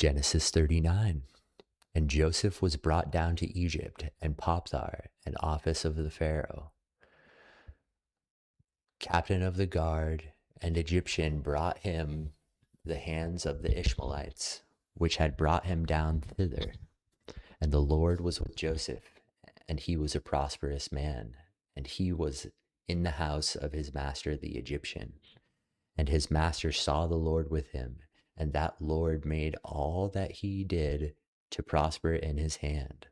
Genesis 39. And Joseph was brought down to Egypt, and Potiphar, an office of the Pharaoh, captain of the guard, and Egyptian, brought him the hands of the Ishmaelites, which had brought him down thither. And the Lord was with Joseph, and he was a prosperous man, and he was in the house of his master the Egyptian. And his master saw the Lord with him, and that Lord made all that he did to prosper in his hand.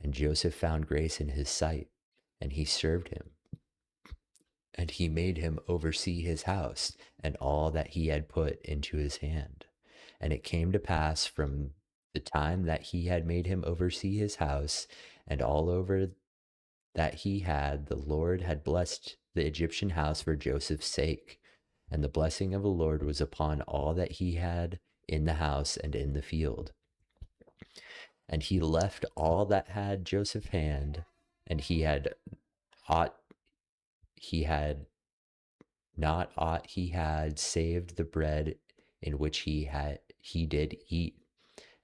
And Joseph found grace in his sight, and he served him. And he made him oversee his house and all that he had put into his hand. And it came to pass from the time that he had made him oversee his house and all over that he had, the Lord had blessed the Egyptian house for Joseph's sake. And the blessing of the Lord was upon all that he had in the house and in the field. And he left all that had Joseph's hand, and he had not aught he had saved the bread in which he did eat.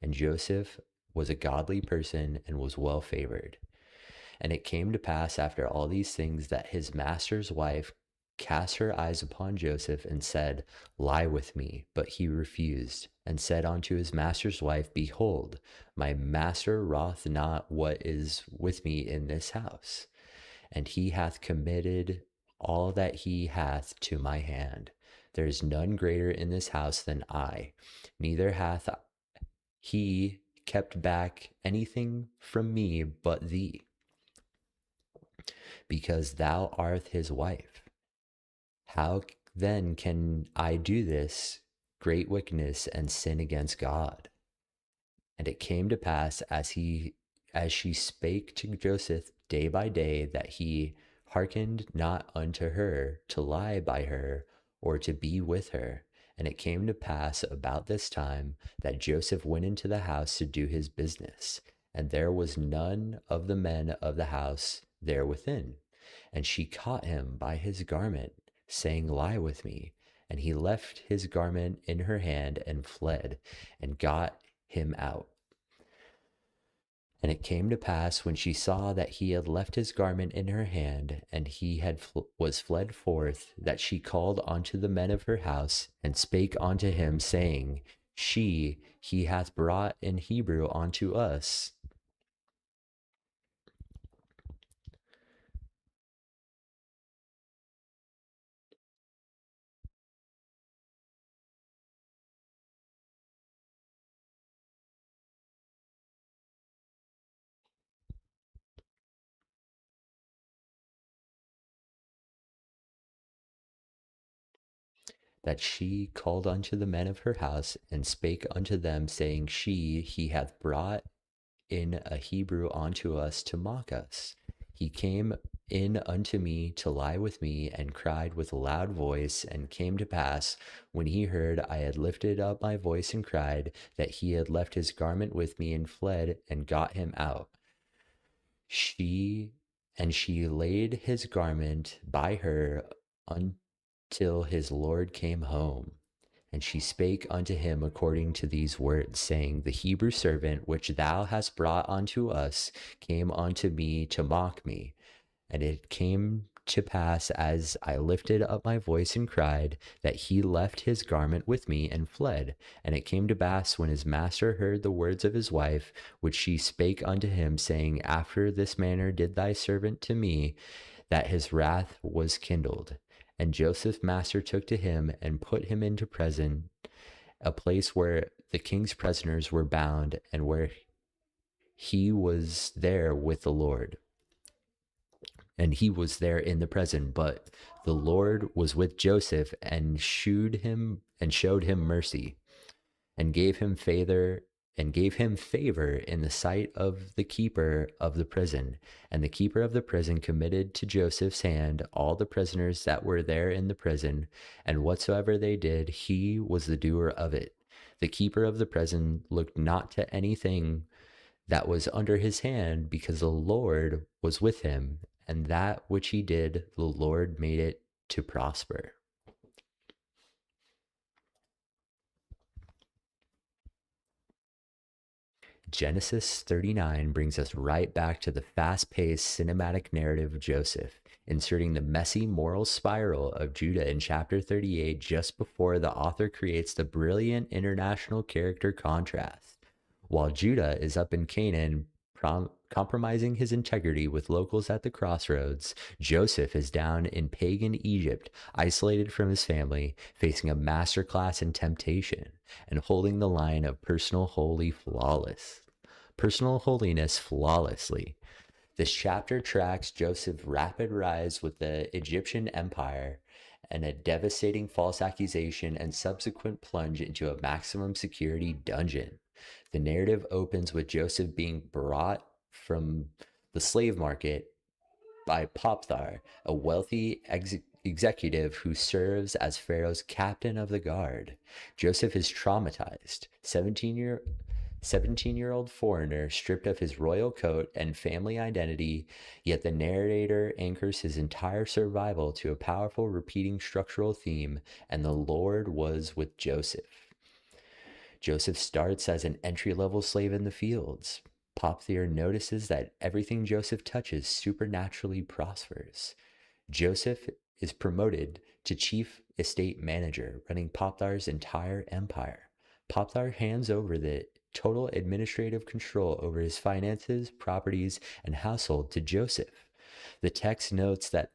And Joseph was a godly person and was well favored. And it came to pass after all these things that his master's wife cast her eyes upon Joseph and said, Lie with me. But he refused, and said unto his master's wife, Behold, my master wrought not what is with me in this house, and he hath committed all that he hath to my hand. There is none greater in this house than I, neither hath he kept back anything from me but thee, because thou art his wife. How then can I do this great wickedness and sin against God? And it came to pass as she spake to Joseph day by day, that he hearkened not unto her to lie by her or to be with her. And it came to pass about this time that Joseph went into the house to do his business, and there was none of the men of the house there within. And she caught him by his garment, saying, Lie with me. And he left his garment in her hand and fled, and got him out. And it came to pass, when she saw that he had left his garment in her hand, and he was fled forth, that she called unto the men of her house, and spake unto him, saying, He hath brought in Hebrew unto us. That she called unto the men of her house, and spake unto them, saying, He hath brought in a Hebrew unto us to mock us. He came in unto me to lie with me, and cried with a loud voice. And came to pass, when he heard I had lifted up my voice and cried, that he had left his garment with me and fled, and got him out. She laid his garment by her until his Lord came home. And she spake unto him according to these words, saying, The Hebrew servant which thou hast brought unto us came unto me to mock me. And it came to pass, as I lifted up my voice and cried, that he left his garment with me and fled. And it came to pass, when his master heard the words of his wife, which she spake unto him, saying, After this manner did thy servant to me, that his wrath was kindled. And Joseph's master took to him and put him into prison, a place where the king's prisoners were bound, and where he was there with the Lord. And he was there in the prison, but the Lord was with Joseph, and showed him mercy, and gave him favor in the sight of the keeper of the prison. And the keeper of the prison committed to Joseph's hand all the prisoners that were there in the prison, and whatsoever they did, he was the doer of it. The keeper of the prison looked not to anything that was under his hand, because the Lord was with him, and that which he did, the Lord made it to prosper. Genesis 39 brings us right back to the fast-paced cinematic narrative of Joseph, inserting the messy moral spiral of Judah in chapter 38 just before the author creates the brilliant international character contrast. While Judah is up in Canaan, compromising his integrity with locals at the crossroads, Joseph is down in pagan Egypt, isolated from his family, facing a masterclass in temptation, and holding the line of personal holiness flawlessly. This chapter tracks Joseph's rapid rise with the Egyptian empire and a devastating false accusation and subsequent plunge into a maximum security dungeon. The narrative opens with Joseph being brought from the slave market by Potiphar, a wealthy executive who serves as Pharaoh's captain of the guard. Joseph is traumatized. 17-year-old foreigner stripped of his royal coat and family identity, yet the narrator anchors his entire survival to a powerful repeating structural theme, and the Lord was with Joseph. Joseph starts as an entry-level slave in the fields. Potiphar notices that everything Joseph touches supernaturally prospers. Joseph is promoted to chief estate manager, running Potiphar's entire empire. Potiphar hands over the total administrative control over his finances, properties, and household to Joseph. The text notes that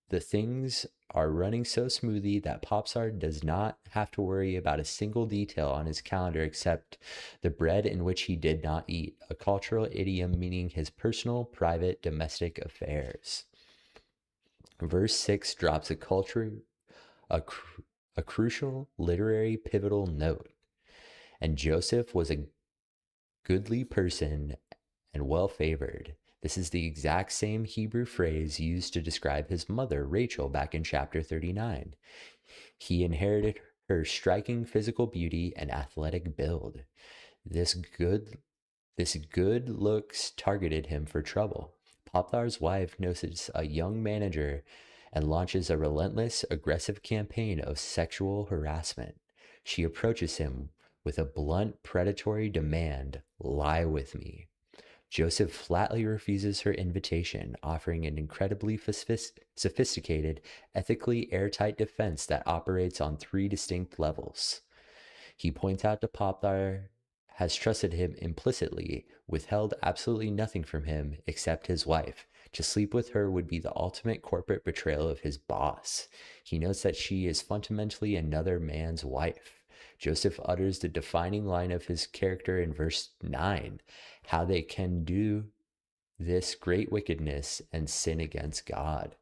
the things are running so smoothly that Potiphar does not have to worry about a single detail on his calendar except the bread in which he did not eat, a cultural idiom meaning his personal, private, domestic affairs. Verse 6 drops a crucial literary pivotal note. And Joseph was a goodly person and well favored. This is the exact same Hebrew phrase used to describe his mother, Rachel, back in chapter 39. He inherited her striking physical beauty and athletic build. This good looks targeted him for trouble. Potiphar's wife notices a young manager and launches a relentless, aggressive campaign of sexual harassment. She approaches him with a blunt, predatory demand, "Lie with me." Joseph flatly refuses her invitation, offering an incredibly sophisticated, ethically airtight defense that operates on 3 distinct levels. He points out that Potiphar has trusted him implicitly, withheld absolutely nothing from him except his wife. To sleep with her would be the ultimate corporate betrayal of his boss. He notes that she is fundamentally another man's wife. Joseph utters the defining line of his character in verse 9, how they can do this great wickedness and sin against God.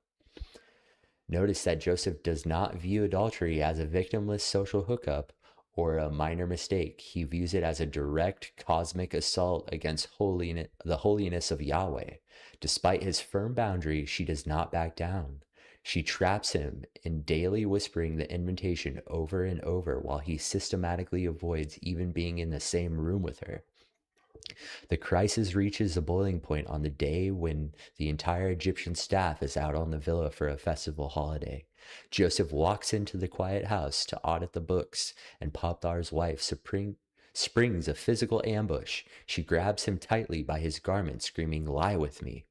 Notice that Joseph does not view adultery as a victimless social hookup or a minor mistake. He views it as a direct cosmic assault against the holiness of Yahweh. Despite his firm boundary, she does not back down. She traps him in daily whispering the invitation over and over while he systematically avoids even being in the same room with her. The crisis reaches a boiling point on the day when the entire Egyptian staff is out on the villa for a festival holiday. Joseph walks into the quiet house to audit the books, and Potiphar's wife springs a physical ambush. She grabs him tightly by his garment, screaming, "Lie with me."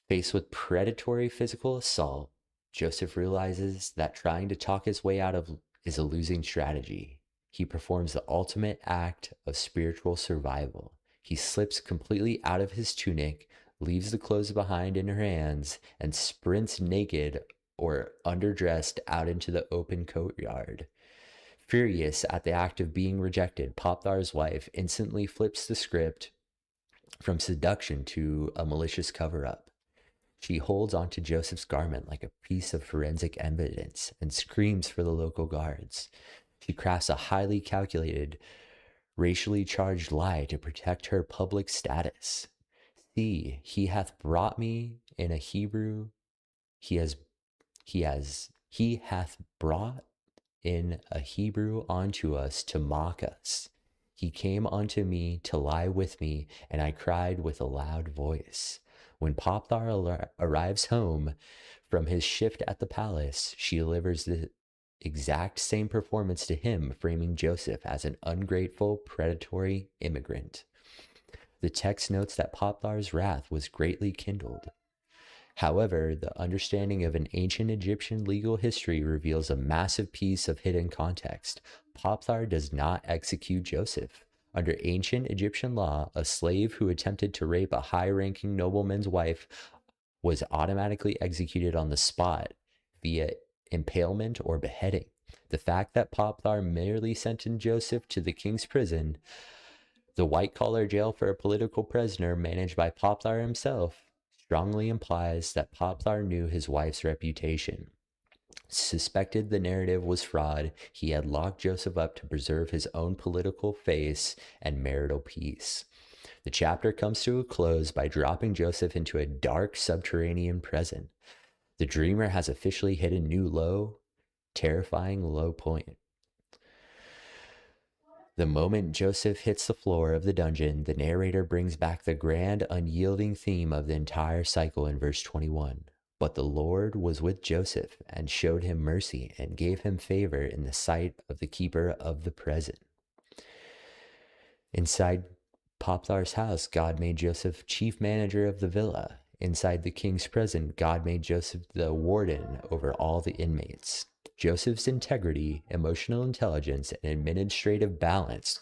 Faced with predatory physical assault, Joseph realizes that trying to talk his way out of is a losing strategy. He performs the ultimate act of spiritual survival. He slips completely out of his tunic, leaves the clothes behind in her hands, and sprints naked or underdressed out into the open courtyard. Furious at the act of being rejected, Potiphar's wife instantly flips the script from seduction to a malicious cover-up. She holds onto Joseph's garment like a piece of forensic evidence and screams for the local guards. She crafts a highly calculated, racially charged lie to protect her public status. "See, he hath brought me in a Hebrew, he hath brought in a Hebrew unto us to mock us. He came unto me to lie with me, and I cried with a loud voice." When Potiphar arrives home from his shift at the palace, she delivers exact same performance to him, framing Joseph as an ungrateful, predatory immigrant. The text notes that Potiphar's wrath was greatly kindled. However, the understanding of an ancient Egyptian legal history reveals a massive piece of hidden context. Potiphar does not execute Joseph. Under ancient Egyptian law, a slave who attempted to rape a high-ranking nobleman's wife was automatically executed on the spot via impalement or beheading. The fact that Potiphar merely sentenced Joseph to the king's prison, the white-collar jail for a political prisoner managed by Potiphar himself, strongly implies that Potiphar knew his wife's reputation, suspected the narrative was fraud. He had locked Joseph up to preserve his own political face and marital peace. The chapter comes to a close by dropping Joseph into a dark subterranean prison. The dreamer has officially hit a new low, terrifying low point. The moment Joseph hits the floor of the dungeon, the narrator brings back the grand, unyielding theme of the entire cycle in verse 21. But the Lord was with Joseph and showed him mercy and gave him favor in the sight of the keeper of the prison. Inside Potiphar's house, God made Joseph chief manager of the villa. Inside the king's prison, God made Joseph the warden over all the inmates. Joseph's integrity, emotional intelligence, and administrative balance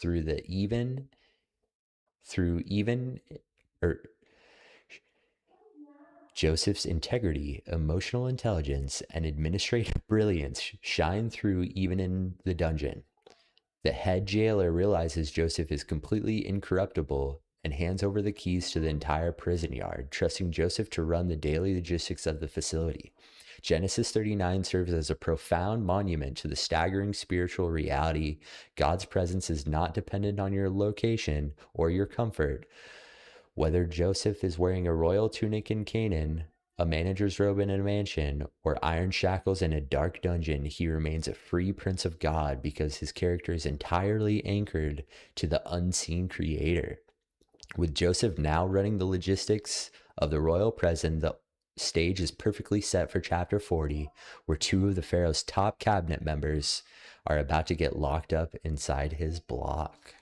Joseph's integrity, emotional intelligence, and administrative brilliance shine through even in the dungeon. The head jailer realizes Joseph is completely incorruptible and hands over the keys to the entire prison yard, trusting Joseph to run the daily logistics of the facility. Genesis 39 serves as a profound monument to the staggering spiritual reality. God's presence is not dependent on your location or your comfort. Whether Joseph is wearing a royal tunic in Canaan, a manager's robe in a mansion, or iron shackles in a dark dungeon, he remains a free prince of God because his character is entirely anchored to the unseen creator. With Joseph now running the logistics of the royal prison, the stage is perfectly set for chapter 40, where two of the Pharaoh's top cabinet members are about to get locked up inside his block.